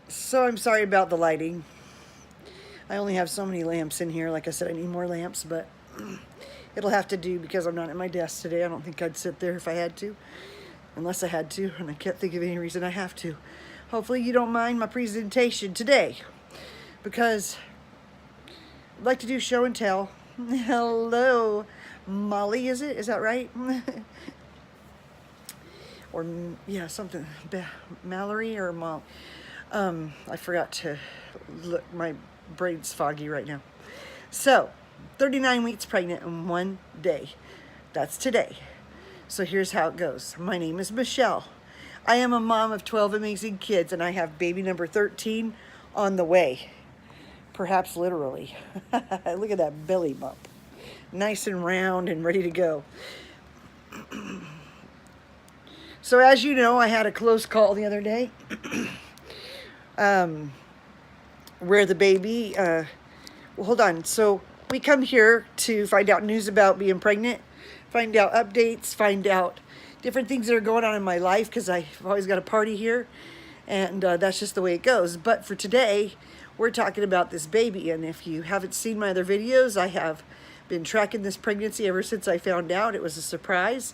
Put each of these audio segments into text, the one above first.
So I'm sorry about the lighting. I only have so many lamps in here. Like I said, I need more lamps, but it'll have to do because I'm not at my desk today. I don't think I'd sit there if I had to, unless I had to, and I can't think of any reason I have to. Hopefully you don't mind my presentation today, because I'd like to do show and tell. Hello, Molly, is it? Is that right? Or, yeah, something. Mallory or Mom. I forgot to look. My brain's foggy right now. So, 39 weeks pregnant in one day. That's today. So here's how it goes. My name is Michelle. I am a mom of 12 amazing kids, and I have baby number 13 on the way. Perhaps literally. Look at that belly bump. Nice and round and ready to go. So as you know, I had a close call the other day where the baby, well, hold on. So we come here to find out news about being pregnant, find out updates, find out different things that are going on in my life, because I've always got a party here, and that's just the way it goes. But for today, we're talking about this baby, and if you haven't seen my other videos, I have been tracking this pregnancy ever since I found out. It was a surprise.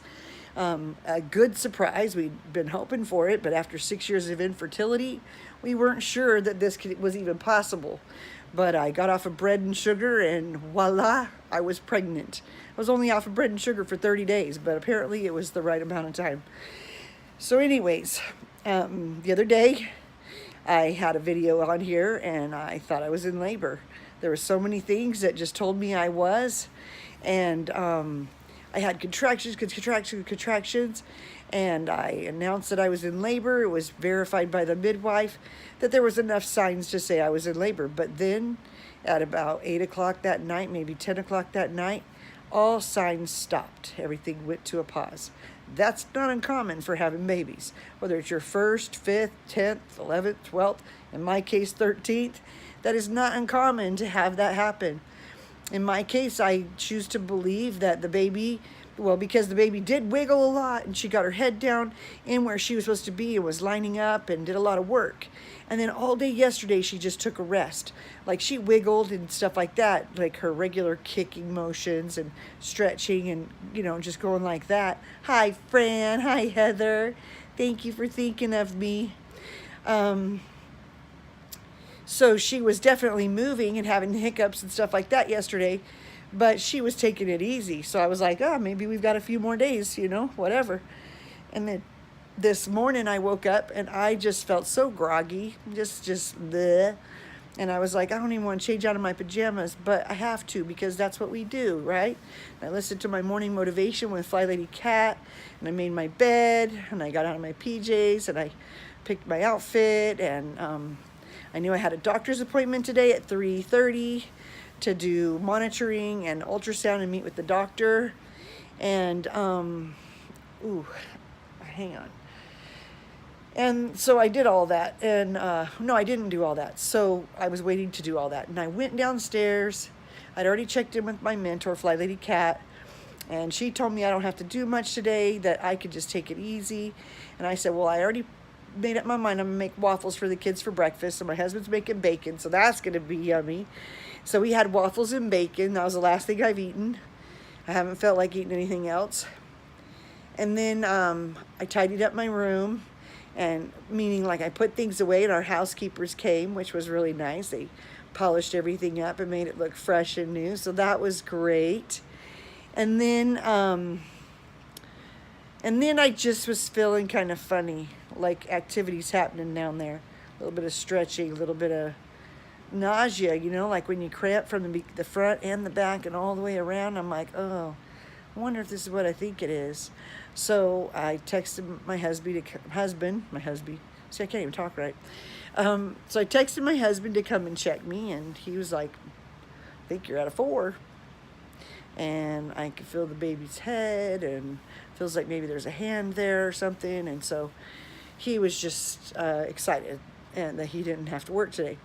A good surprise. We'd been hoping for it, but after 6 years of infertility, we weren't sure that this was even possible. But I got off of bread and sugar, and voila, I was pregnant. I was only off of bread and sugar for 30 days, but apparently it was the right amount of time. So anyways, the other day, I had a video on here, and I thought I was in labor. There were so many things that just told me I was, and I had contractions, and I announced that I was in labor. It was verified by the midwife that there was enough signs to say I was in labor. But then at about 8 o'clock that night, maybe 10 o'clock that night, all signs stopped. Everything went to a pause. That's not uncommon for having babies. Whether it's your first, 5th, 10th, 11th, 12th, in my case 13th, that is not uncommon to have that happen. In my case, I choose to believe that the baby, well, because the baby did wiggle a lot, and she got her head down in where she was supposed to be and was lining up and did a lot of work. And then all day yesterday, she just took a rest. Like, she wiggled and stuff like that, like her regular kicking motions and stretching and, you know, just going like that. Hi, Fran. Hi, Heather. Thank you for thinking of me. So she was definitely moving and having hiccups and stuff like that yesterday, but she was taking it easy. So I was like, oh, maybe we've got a few more days, you know, whatever. And then this morning I woke up and I just felt so groggy, just bleh. And I was like, I don't even want to change out of my pajamas, but I have to, because that's what we do, right? And I listened to my morning motivation with Fly Lady Cat, and I made my bed, and I got out of my PJs, and I picked my outfit, and I knew I had a doctor's appointment today at 3:30 to do monitoring and ultrasound and meet with the doctor. And, ooh, hang on. And so I did all that. And, no, I didn't do all that. So I was waiting to do all that. And I went downstairs. I'd already checked in with my mentor, Fly Lady Cat. And she told me I don't have to do much today, that I could just take it easy. And I said, well, I already made up my mind I'm gonna make waffles for the kids for breakfast, and my husband's making bacon, so that's gonna be yummy. So we had waffles and bacon. That was the last thing I've eaten. I haven't felt like eating anything else. And then I tidied up my room, and meaning like I put things away, and our housekeepers came, which was really nice. They polished everything up and made it look fresh and new, so that was great. And then I just was feeling kind of funny, like activities happening down there. A little bit of stretching, a little bit of nausea, you know, like when you cramp from the front and the back and all the way around. I'm like, oh, I wonder if this is what I think it is. So I texted my husband. See, I can't even talk right. So I texted my husband to come and check me, and he was like, I think you're at a 4. And I could feel the baby's head, and feels like maybe there's a hand there or something. And so he was just excited and that he didn't have to work today.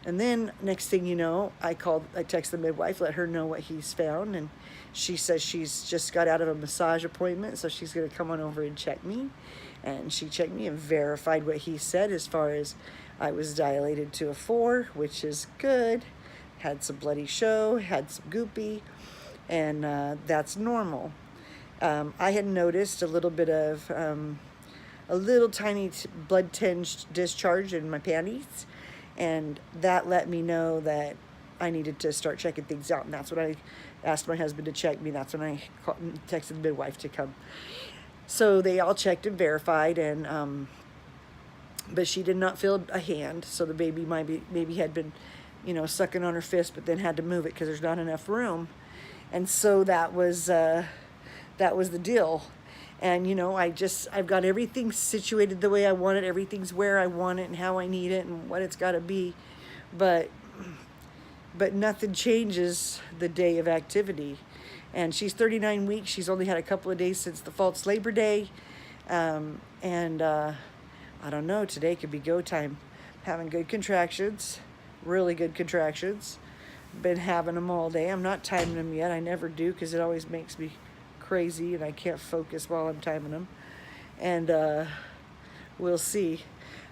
And then next thing you know, I texted the midwife, let her know what he's found, and She says she's just got out of a massage appointment, so she's going to come on over and check me. And she checked me and verified what he said as far as I was dilated to a 4, which is good. Had some bloody show, had some goopy, and that's normal. I had noticed a little bit of a little tiny blood tinged discharge in my panties, and that let me know that I needed to start checking things out. And that's when I asked my husband to check me. That's when I texted the midwife to come. So they all checked and verified, and but she did not feel a hand. So the baby maybe had been, sucking on her fist, but then had to move it because there's not enough room. And so that was the deal. And I've got everything situated the way I want it. Everything's where I want it and how I need it and what it's got to be. But nothing changes the day of activity. And she's 39 weeks. She's only had a couple of days since the false labor day. I don't know, today could be go time. Having good contractions, really good contractions. Been having them all day. I'm not timing them yet. I never do because it always makes me crazy and I can't focus while I'm timing them. And we'll see.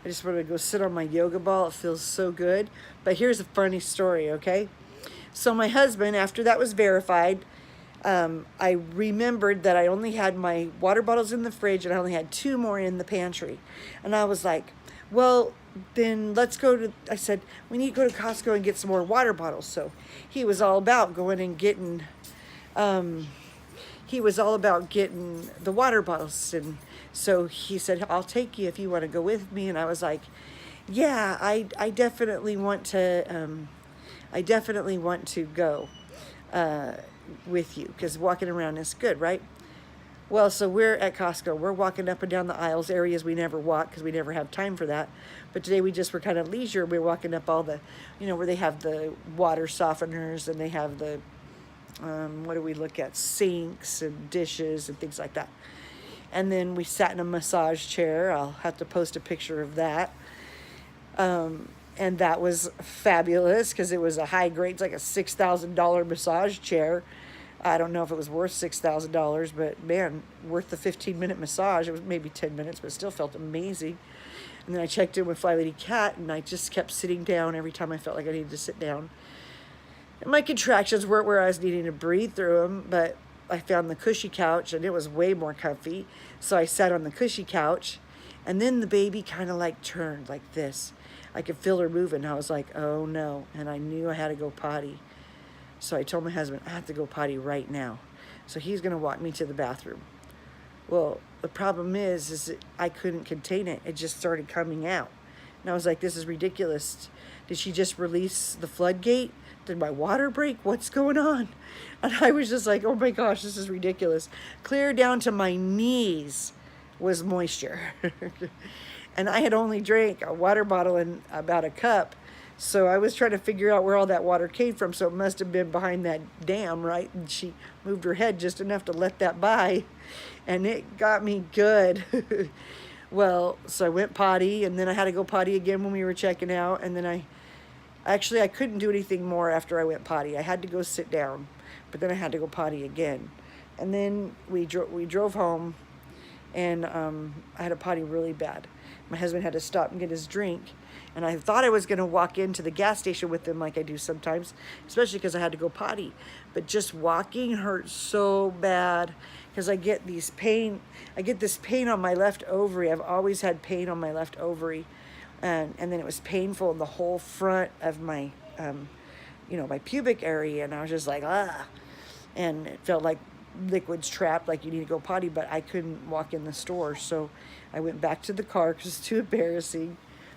I just want to go sit on my yoga ball. It feels so good. But here's a funny story, okay? So my husband, after that was verified, I remembered that I only had my water bottles in the fridge and I only had 2 more in the pantry. And I was like, well, then let's go I said, we need to go to Costco and get some more water bottles. So he was all about going and getting, the water bottles. And so he said, I'll take you if you want to go with me. And I was like, yeah, I definitely want to, go with you because walking around is good, right? Well, so we're at Costco. We're walking up and down the aisles, areas we never walk because we never have time for that. But today we just were kind of leisure. We were walking up all the, where they have the water softeners and they have the, what do we look at? Sinks and dishes and things like that. And then we sat in a massage chair. I'll have to post a picture of that. And that was fabulous because it was a high grade, it's like a $6,000 massage chair. I don't know if it was worth $6,000, but man, worth the 15-minute massage. It was maybe 10 minutes, but it still felt amazing. And then I checked in with Fly Lady Cat, and I just kept sitting down every time I felt like I needed to sit down. And my contractions weren't where I was needing to breathe through them, but I found the cushy couch, and it was way more comfy. So I sat on the cushy couch, and then the baby kind of like turned like this. I could feel her moving. I was like, oh no. And I knew I had to go potty. So I told my husband, I have to go potty right now. So he's going to walk me to the bathroom. Well, the problem is that I couldn't contain it. It just started coming out. And I was like, this is ridiculous. Did she just release the floodgate? Did my water break? What's going on? And I was just like, oh my gosh, this is ridiculous. Clear down to my knees was moisture. And I had only drank a water bottle and about a cup. So I was trying to figure out where all that water came from. So it must have been behind that dam, right? And she moved her head just enough to let that by. And it got me good. Well, so I went potty, and then I had to go potty again when we were checking out. And then I couldn't do anything more after I went potty. I had to go sit down, but then I had to go potty again. And then we drove home, and I had a potty really bad. My husband had to stop and get his drink. And I thought I was going to walk into the gas station with him like I do sometimes, especially because I had to go potty. But just walking hurt so bad because I get this pain on my left ovary. I've always had pain on my left ovary. And then it was painful in the whole front of my, my pubic area. And I was just like, ah. And it felt like liquids trapped, like you need to go potty, but I couldn't walk in the store. So I went back to the car because it's too embarrassing.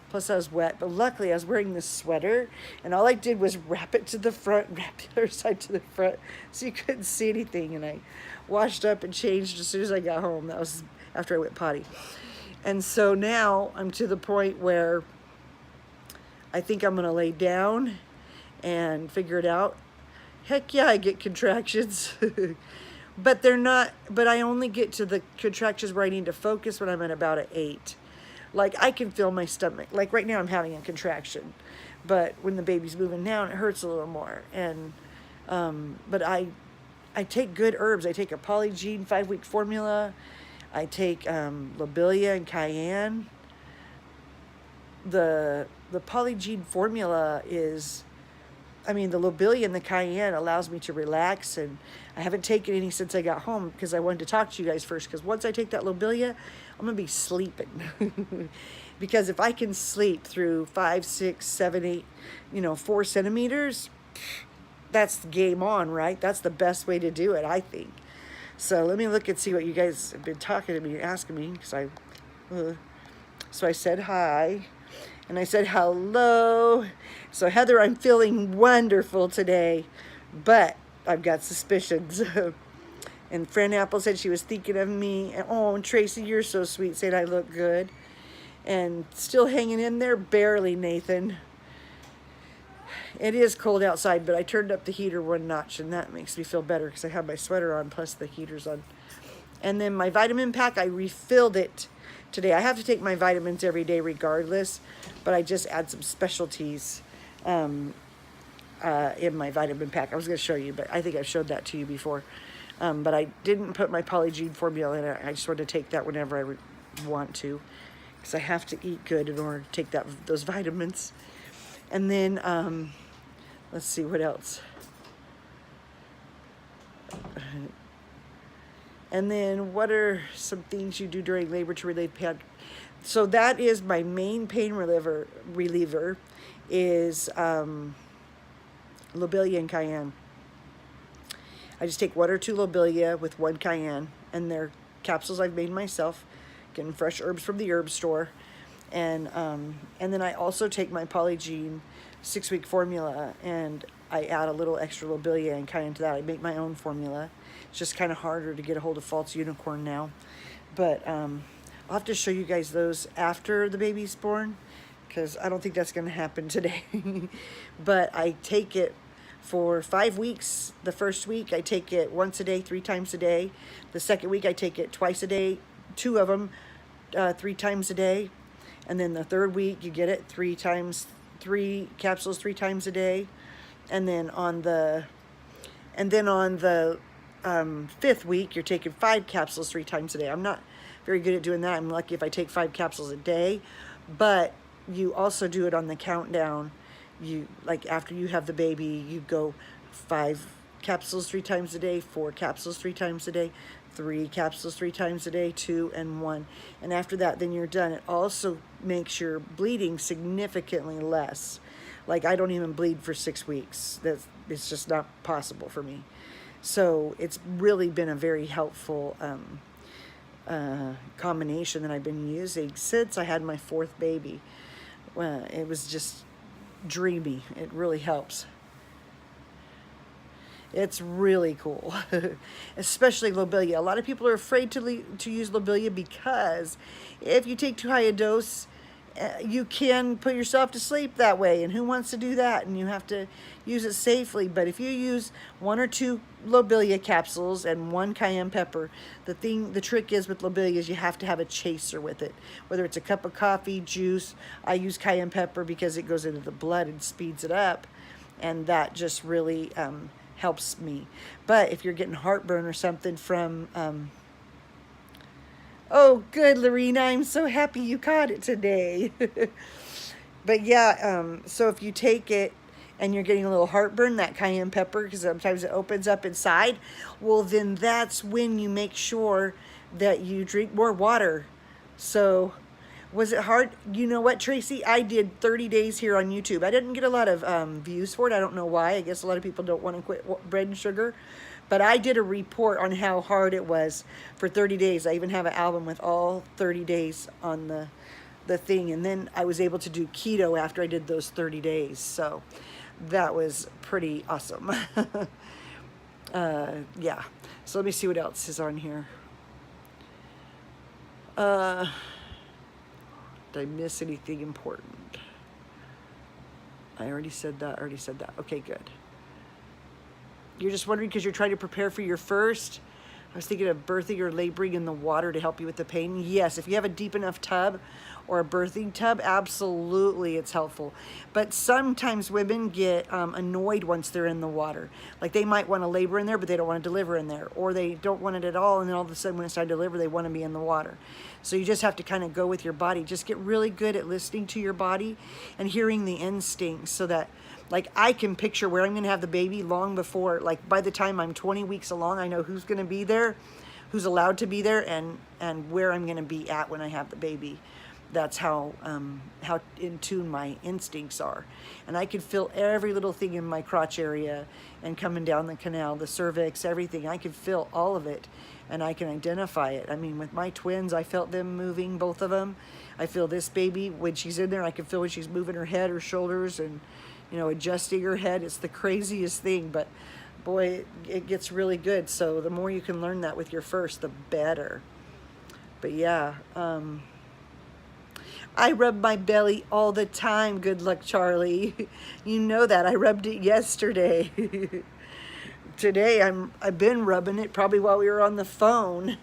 Plus I was wet, but luckily I was wearing this sweater, and all I did was wrap it to the front, wrap the other side to the front, so you couldn't see anything. And I washed up and changed as soon as I got home. That was after I went potty. And so now I'm to the point where I think I'm gonna lay down and figure it out. Heck yeah, I get contractions. But I only get to the contractions where I need to focus when I'm at about an 8. Like, I can feel my stomach. Like, right now I'm having a contraction. But when the baby's moving down, it hurts a little more. And, but I I take good herbs. I take a Polygene 5-week formula. I take lobelia and cayenne. The Polygene formula is, I mean, the lobelia and the cayenne allows me to relax, and I haven't taken any since I got home because I wanted to talk to you guys first, because once I take that lobelia, I'm going to be sleeping. Because if I can sleep through 5, 6, 7, 8, 4 centimeters, that's game on, right? That's the best way to do it, I think. So let me look and see what you guys have been talking to me, asking me, because so I said hi. And I said, hello. So, Heather, I'm feeling wonderful today, but I've got suspicions. And Friend Apple said she was thinking of me. Oh, and Tracy, you're so sweet, saying I look good. And still hanging in there, barely, Nathan. It is cold outside, but I turned up the heater 1 notch, and that makes me feel better because I have my sweater on, plus the heater's on. And then my vitamin pack, I refilled it today. I have to take my vitamins every day regardless, but I just add some specialties in my vitamin pack. I was going to show you, but I think I've showed that to you before. But I didn't put my Polygene formula in it. I just want to take that whenever I want to, because I have to eat good in order to take those vitamins. And then, let's see what else. And then what are some things you do during labor to relieve pain? So that is my main pain reliever is lobelia and cayenne. I just take 1 or 2 lobelia with 1 cayenne, and they're capsules I've made myself, getting fresh herbs from the herb store. And then I also take my Polygene 6-week formula, and I add a little extra lobelia and cayenne to that. I make my own formula. It's just kind of harder to get a hold of False Unicorn now. But I'll have to show you guys those after the baby's born, because I don't think that's going to happen today. But I take it for 5 weeks. The first week, I take it once a day, 3 times a day. The second week, I take it twice a day, 2 of them, 3 times a day. And then the third week, you get it 3 capsules 3 times a day. And then on the 5th week, you're taking 5 capsules 3 times a day. I'm not very good at doing that. I'm lucky if I take 5 capsules a day, but you also do it on the countdown. You, like, after you have the baby, you go 5 capsules 3 times a day, 4 capsules 3 times a day, 3 capsules 3 times a day, 2 and 1. And after that, then you're done. It also makes your bleeding significantly less. Like, I don't even bleed for 6 weeks. It's just not possible for me. So it's really been a very helpful combination that I've been using since I had my 4th baby. It was just dreamy. It really helps. It's really cool, especially lobelia. A lot of people are afraid to use lobelia because if you take too high a dose, you can put yourself to sleep that way, and who wants to do that? And you have to use it safely. But if you use 1 or 2 lobelia capsules and 1 cayenne pepper, the trick is with lobelia is you have to have a chaser with it, whether it's a cup of coffee, juice. I use cayenne pepper because it goes into the blood and speeds it up, and that just really helps me. But if you're getting heartburn or something from oh, good, Lorena. I'm so happy you caught it today. But yeah, so if you take it and you're getting a little heartburn, that cayenne pepper, because sometimes it opens up inside, well, then that's when you make sure that you drink more water. So was it hard? You know what, Tracy? I did 30 days here on YouTube. I didn't get a lot of views for it. I don't know why. I guess a lot of people don't want to quit bread and sugar. But I did a report on how hard it was for 30 days. I even have an album with all 30 days on the thing. And then I was able to do keto after I did those 30 days. So that was pretty awesome. Yeah. So let me see what else is on here. Did I miss anything important? I already said that. Okay, good. You're just wondering because you're trying to prepare for your first. I was thinking of birthing or laboring in the water to help you with the pain. Yes, if you have a deep enough tub or a birthing tub, absolutely it's helpful. But sometimes women get annoyed once they're in the water. Like they might want to labor in there, but they don't want to deliver in there. Or they don't want it at all, and then all of a sudden when it's time to deliver, they want to be in the water. So you just have to kind of go with your body. Just get really good at listening to your body and hearing the instincts so that, like, I can picture where I'm going to have the baby long before, like by the time I'm 20 weeks along, I know who's going to be there, who's allowed to be there, and where I'm going to be at when I have the baby. That's how in tune my instincts are. And I could feel every little thing in my crotch area and coming down the canal, the cervix, everything. I could feel all of it, and I can identify it. I mean, with my twins, I felt them moving, both of them. I feel this baby, when she's in there, I can feel when she's moving her head, her shoulders, and, you know, adjusting her head. It's the craziest thing, but boy, it gets really good. So the more you can learn that with your first, the better. But yeah, I rub my belly all the time. Good luck, Charlie. You know that. I rubbed it yesterday. Today, I've been rubbing it probably while we were on the phone.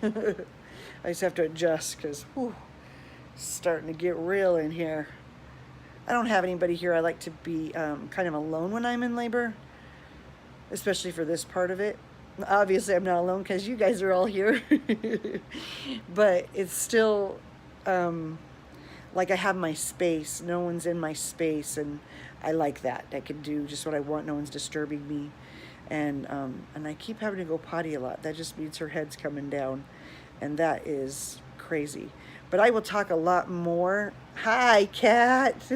I just have to adjust because it's starting to get real in here. I don't have anybody here. I like to be kind of alone when I'm in labor, especially for this part of it. Obviously, I'm not alone because you guys are all here. But it's still like I have my space. No one's in my space, and I like that. I can do just what I want. No one's disturbing me. And I keep having to go potty a lot. That just means her head's coming down, and that is crazy. But I will talk a lot more. Hi, Kat.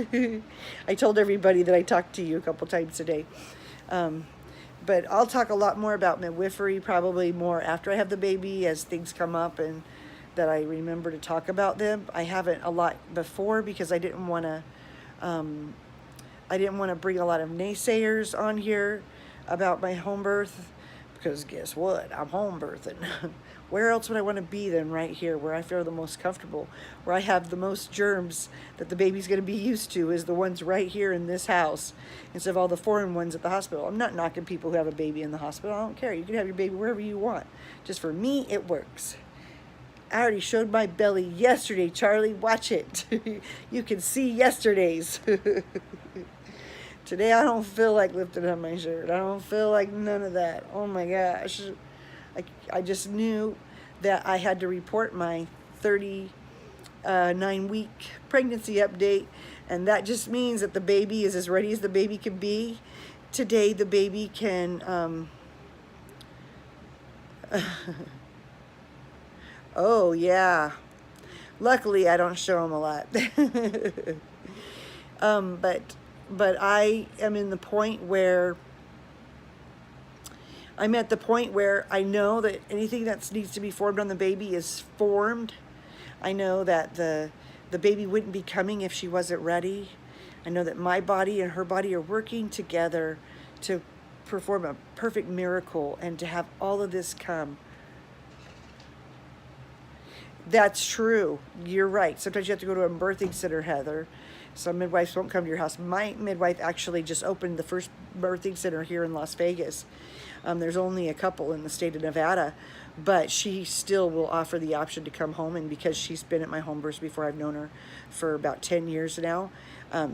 I told everybody that I talked to you a couple times today. But I'll talk a lot more about midwifery, probably more after I have the baby, as things come up and that I remember to talk about them. I haven't a lot before because I didn't want to bring a lot of naysayers on here about my home birth, because guess what? I'm home birthing. Where else would I want to be than right here, where I feel the most comfortable, where I have the most germs that the baby's going to be used to, is the ones right here in this house, instead of all the foreign ones at the hospital. I'm not knocking people who have a baby in the hospital. I don't care. You can have your baby wherever you want. Just for me, it works. I already showed my belly yesterday, Charlie. Watch it. You can see yesterday's. Today I don't feel like lifting up my shirt. I don't feel like none of that. Oh my gosh. I just knew that I had to report my 39-week pregnancy update, and that just means that the baby is as ready as the baby can be. Today the baby can, oh yeah. Luckily I don't show them a lot. But I am in the point where I'm at the point where I know that anything that needs to be formed on the baby is formed. I know that the baby wouldn't be coming if she wasn't ready. I know that my body and her body are working together to perform a perfect miracle and to have all of this come. That's true. You're right. Sometimes you have to go to a birthing center, Heather. Some midwives won't come to your house. My midwife actually just opened the first birthing center here in Las Vegas. There's only a couple in the state of Nevada, but she still will offer the option to come home. And because she's been at my home births before, I've known her for about 10 years now,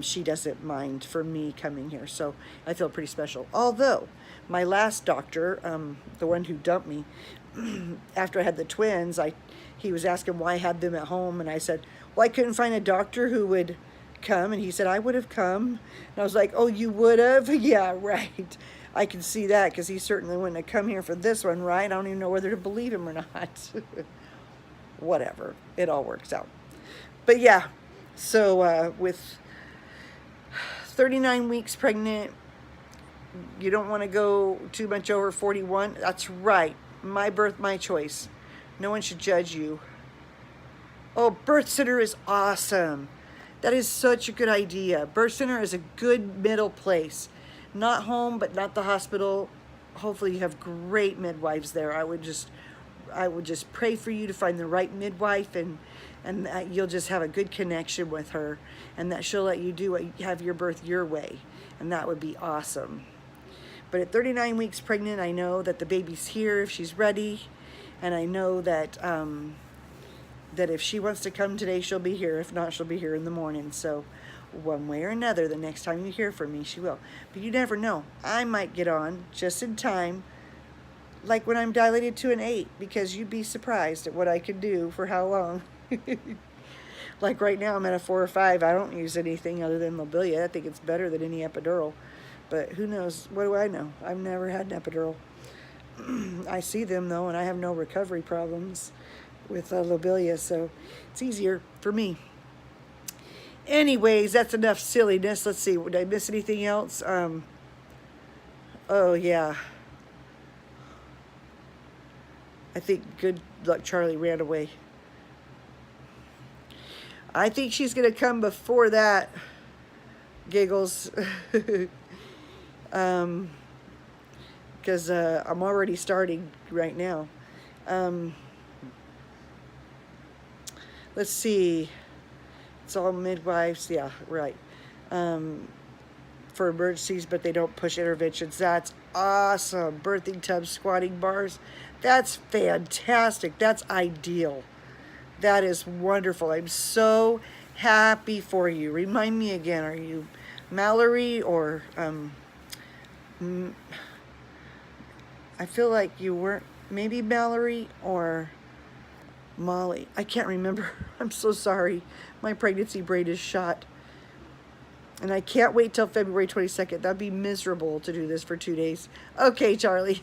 she doesn't mind for me coming here. So I feel pretty special. Although my last doctor, the one who dumped me, after I had the twins, he was asking why I had them at home. And I said, well, I couldn't find a doctor who would come. And he said, I would have come. And I was like, oh, you would have? Yeah, right. I can see that, because he certainly wouldn't have come here for this one, right? I don't even know whether to believe him or not. Whatever. It all works out. But yeah, so with 39 weeks pregnant, you don't want to go too much over 41. That's right. My birth, my choice. No one should judge you. Oh, birth center is awesome. That is such a good idea. Birth center is a good middle place. Not home, but not the hospital. Hopefully you have great midwives there. I would just pray for you to find the right midwife, and that you'll just have a good connection with her, and that she'll let you have your birth your way, and that would be awesome. But at 39 weeks pregnant, I know that the baby's here if she's ready, And I know that that if she wants to come today, she'll be here. If not, she'll be here in the morning. So one way or another, the next time you hear from me, she will. But you never know. I might get on just in time, like when I'm dilated to an 8, because you'd be surprised at what I can do for how long. Like right now, I'm at a 4 or 5. I don't use anything other than Mobilia. I think it's better than any epidural. But who knows? What do I know? I've never had an epidural. I see them, though, and I have no recovery problems with Mobilia, so it's easier for me. Anyways, that's enough silliness. Let's see. Did I miss anything else? Oh, yeah. I think good luck Charlie ran away. I think she's going to come before that, Giggles. Because I'm already starting right now. Let's see. It's all midwives. Yeah, right. For emergencies, but they don't push interventions. That's awesome. Birthing tubs, squatting bars. That's fantastic. That's ideal. That is wonderful. I'm so happy for you. Remind me again, are you Mallory or I feel like you weren't, maybe Mallory or Molly. I can't remember. I'm so sorry. My pregnancy brain is shot. And I can't wait till February 22nd. That'd be miserable to do this for 2 days. Okay, Charlie.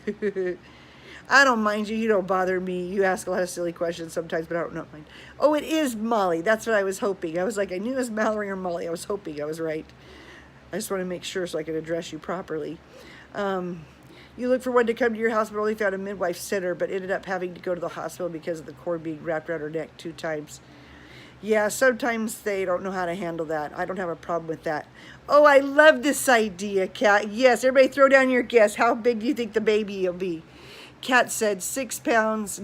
I don't mind you. You don't bother me. You ask a lot of silly questions sometimes, but I don't mind. Oh, it is Molly. That's what I was hoping. I was like, I knew it was Mallory or Molly. I was hoping I was right. I just want to make sure so I can address you properly. You looked for one to come to your house, but only found a midwife center, but ended up having to go to the hospital because of the cord being wrapped around her neck 2 times. Yeah, sometimes they don't know how to handle that. I don't have a problem with that. Oh, I love this idea, Kat. Yes, everybody throw down your guess. How big do you think the baby will be? Kat said 6 pounds,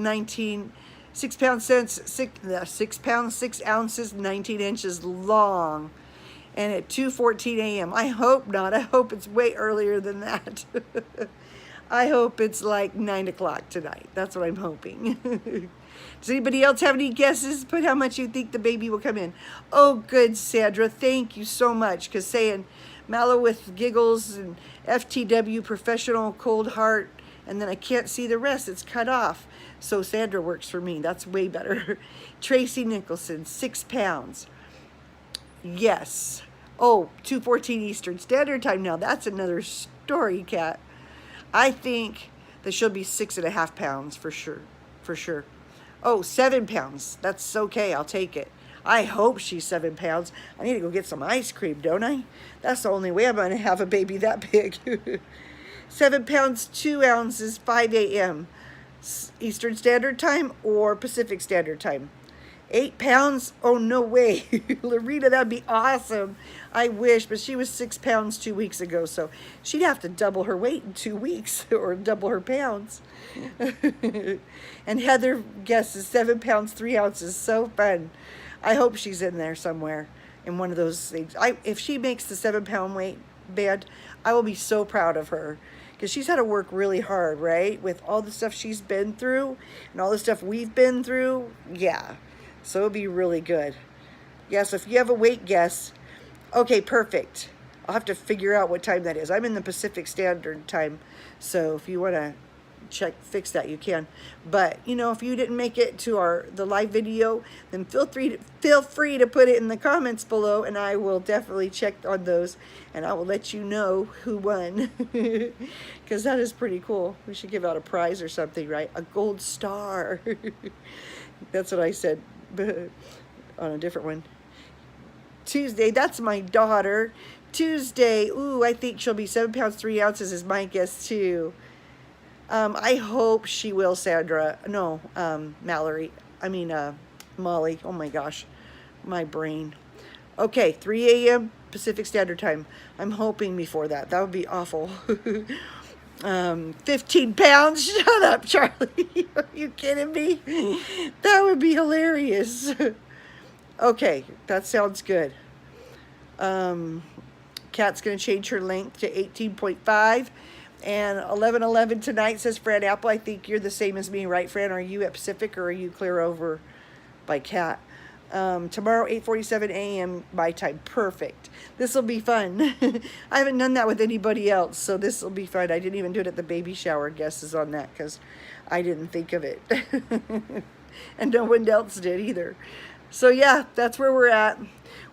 6 pounds, 6 ounces, 19 inches long. And at 2:14 a.m. I hope not. I hope it's way earlier than that. I hope it's like 9 o'clock tonight. That's what I'm hoping. Does anybody else have any guesses? Put how much you think the baby will come in. Oh, good, Sandra. Thank you so much. Because saying Mallow with Giggles and FTW, professional, cold heart, and then I can't see the rest. It's cut off. So Sandra works for me. That's way better. Tracy Nicholson, 6 pounds. Yes. Oh, 2:14 Eastern Standard Time now. That's another story, Kat. I think that she'll be 6.5 pounds for sure. For sure. Oh, 7 pounds. That's okay. I'll take it. I hope she's 7 pounds. I need to go get some ice cream, don't I? That's the only way I'm going to have a baby that big. 7 pounds, 2 ounces, 5 a.m. Eastern Standard Time or Pacific Standard Time. 8 pounds? Oh, no way. Loretta, that'd be awesome. I wish, but she was 6 pounds 2 weeks ago, so she'd have to double her weight in 2 weeks or double her pounds. And Heather guesses 7 pounds, 3 ounces. So fun. I hope she's in there somewhere in one of those things. If she makes the 7 pound weight band, I will be so proud of her. Because she's had to work really hard, right? With all the stuff she's been through and all the stuff we've been through. Yeah. So it'll be really good. Yeah, so if you have a weight guess, okay, perfect. I'll have to figure out what time that is. I'm in the Pacific Standard Time, so if you want to fix that, you can. But, you know, if you didn't make it to the live video, then feel free to put it in the comments below, and I will definitely check on those, and I will let you know who won. Because that is pretty cool. We should give out a prize or something, right? A gold star. That's what I said. On a different one. Tuesday, that's my daughter. Tuesday, ooh, I think she'll be 7 pounds, 3 ounces is my guess too. I hope she will, Sandra. No, Mallory. I mean, Molly. Oh my gosh, my brain. Okay, 3 a.m. Pacific Standard Time. I'm hoping before that. That would be awful. 15 pounds? Shut up, Charlie. Are you kidding me? That would be hilarious. Okay, that sounds good. Kat's going to change her length to 18.5. And 11:11 tonight, says Fran Apple. I think you're the same as me, right, Fran? Are you at Pacific or are you clear over by Cat? Tomorrow, 8:47 a.m. my time. Perfect. This will be fun. I haven't done that with anybody else, so this will be fun. I didn't even do it at the baby shower. Guesses on that because I didn't think of it. And no one else did either. So yeah, that's where we're at.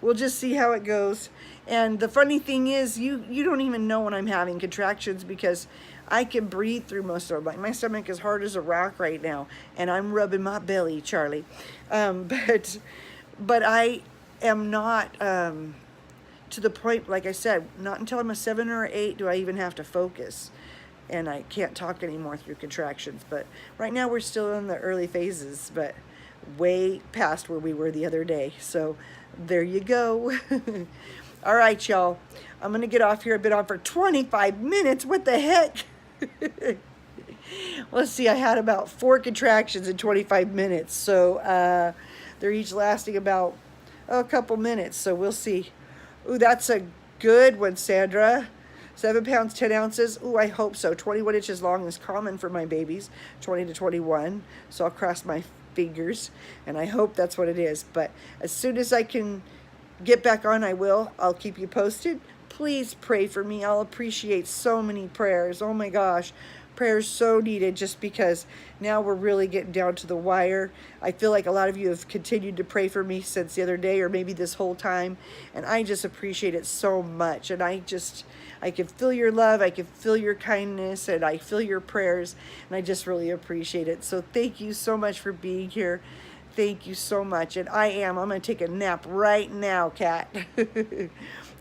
We'll just see how it goes. And the funny thing is, you don't even know when I'm having contractions because I can breathe through most of them. My stomach is hard as a rock right now, and I'm rubbing my belly, Charlie. But I am not to the point, like I said, not until I'm a 7 or 8 do I even have to focus. And I can't talk anymore through contractions. But right now we're still in the early phases, but way past where we were the other day. So there you go. All right, y'all. I'm going to get off here. I've been on for 25 minutes. What the heck? Let's see. I had about 4 contractions in 25 minutes. So they're each lasting about a couple minutes. So we'll see. Ooh, that's a good one, Sandra. 7 pounds, 10 ounces. Ooh, I hope so. 21 inches long is common for my babies. 20 to 21. So I'll cross my fingers. And I hope that's what it is. But as soon as I can get back on, I will. I'll keep you posted. Please pray for me. I'll appreciate so many prayers. Oh my gosh. Prayers so needed just because now we're really getting down to the wire. I feel like a lot of you have continued to pray for me since the other day or maybe this whole time. And I just appreciate it so much. And I can feel your love. I can feel your kindness and I feel your prayers. And I just really appreciate it. So thank you so much for being here. Thank you so much. And I'm going to take a nap right now, Kat.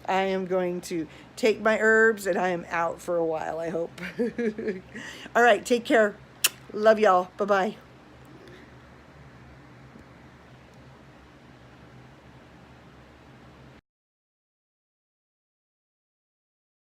I am going to take my herbs and I am out for a while, I hope. All right, take care. Love y'all. Bye-bye.